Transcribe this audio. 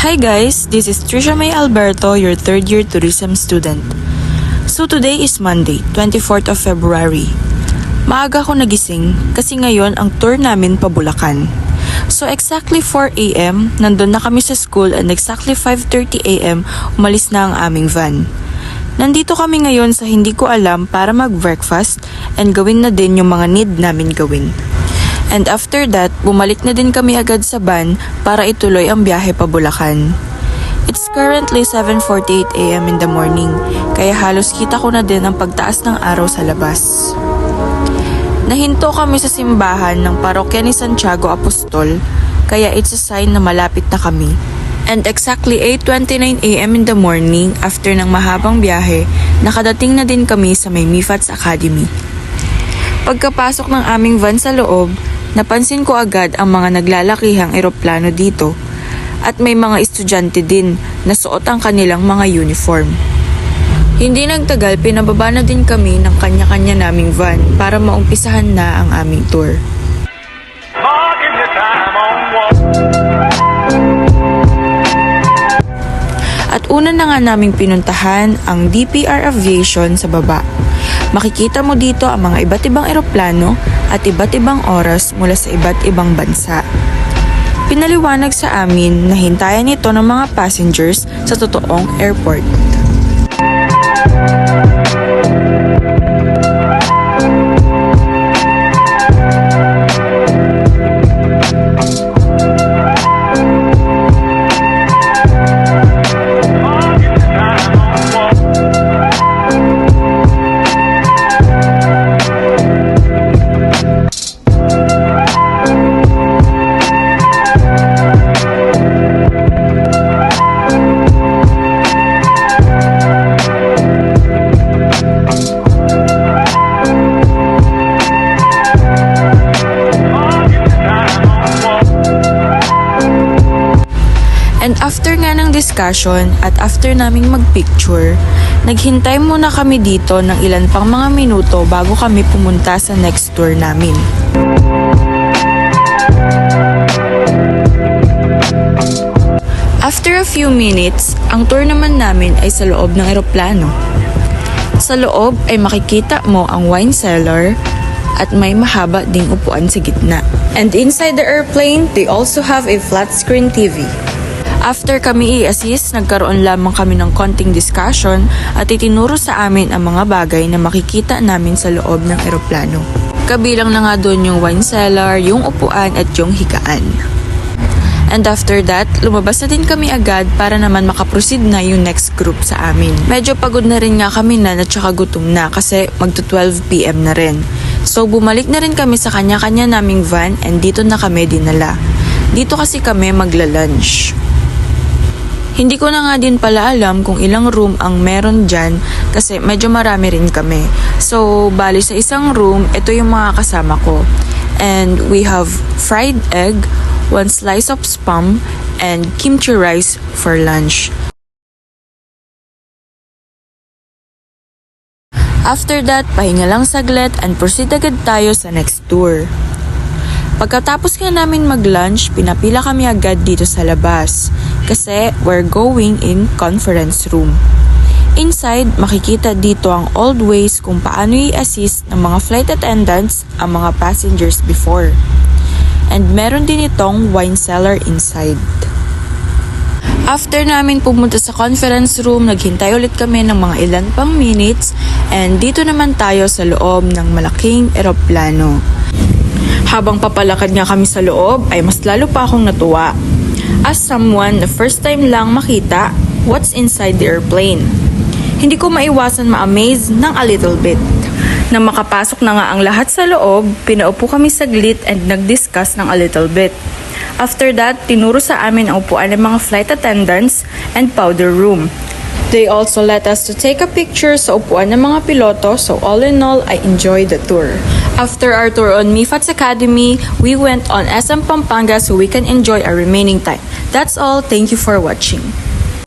Hi guys, this is Trisha May Alberto, your third year tourism student. So today is Monday, 24th of February. Maaga ako nagising kasi ngayon ang tour namin pa Bulacan. So exactly 4 AM, nandun na kami sa school and exactly 5:30 AM, umalis na ang aming van. Nandito kami ngayon sa hindi ko alam para mag-breakfast and gawin na din yung mga need namin gawin. And after that, bumalik na din kami agad sa van para ituloy ang biyahe pa Bulacan. It's currently 7:48 AM in the morning, kaya halos kita ko na din ang pagtaas ng araw sa labas. Nahinto kami sa simbahan ng parokya ni Santiago Apostol, kaya it's a sign na malapit na kami. And exactly 8:29 AM in the morning, after ng mahabang biyahe, nakadating na din kami sa may MIFATS Academy. Pagkapasok ng aming van sa loob, napansin ko agad ang mga naglalakihang eroplano dito at may mga estudyante din na suot ang kanilang mga uniform. Hindi nagtagal, pinababa na din kami ng kanya-kanya naming van para maumpisahan na ang aming tour. At una na nga naming pinuntahan ang DPR Aviation sa baba. Makikita mo dito ang mga iba't ibang eroplano at iba't ibang oras mula sa iba't ibang bansa. Pinaliwanag sa amin na hintayan ito ng mga passengers sa totoong airport. And after nga ng discussion at after naming magpicture, naghintay muna kami dito ng ilan pang mga minuto bago kami pumunta sa next tour namin. After a few minutes, ang tour naman namin ay sa loob ng eroplano. Sa loob ay makikita mo ang wine cellar at may mahaba ding upuan sa gitna. And inside the airplane, they also have a flat screen TV. After kami i-assist, nagkaroon lamang kami ng konting discussion at itinuro sa amin ang mga bagay na makikita namin sa loob ng eroplano. Kabilang na nga doon yung wine cellar, yung upuan at yung higaan. And after that, lumabas na din kami agad para naman makaproceed na yung next group sa amin. Medyo pagod na rin nga kami at saka gutom na kasi magto 12 PM na rin. So bumalik na rin kami sa kanya-kanya naming van and dito na kami dinala. Dito kasi kami magla-lunch. Hindi ko na nga din pala alam kung ilang room ang meron dyan kasi medyo marami rin kami. So, bali sa isang room, ito yung mga kasama ko. And we have fried egg, 1 slice of spam, and kimchi rice for lunch. After that, pahinga lang saglit and proceed agad tayo sa next tour. Pagkatapos nga namin mag-lunch, pinapila kami agad dito sa labas kasi we're going in conference room. Inside, makikita dito ang old ways kung paano i-assist ng mga flight attendants ang mga passengers before. And meron din itong wine cellar inside. After namin pumunta sa conference room, naghintay ulit kami ng mga ilan pang minutes and dito naman tayo sa loob ng malaking eroplano. Habang papalakad nga kami sa loob ay mas lalo pa akong natuwa. As someone na first time lang makita what's inside the airplane. Hindi ko maiwasan ma-amaze ng a little bit. Nang makapasok na nga ang lahat sa loob, pinaupo kami saglit and nag-discuss ng a little bit. After that, tinuro sa amin ang upuan ng mga flight attendants and powder room. They also let us to take a picture sa upuan ng mga piloto, so all in all, I enjoyed the tour. After our tour on MIFATS Academy, we went on SM Pampanga so we can enjoy our remaining time. That's all. Thank you for watching.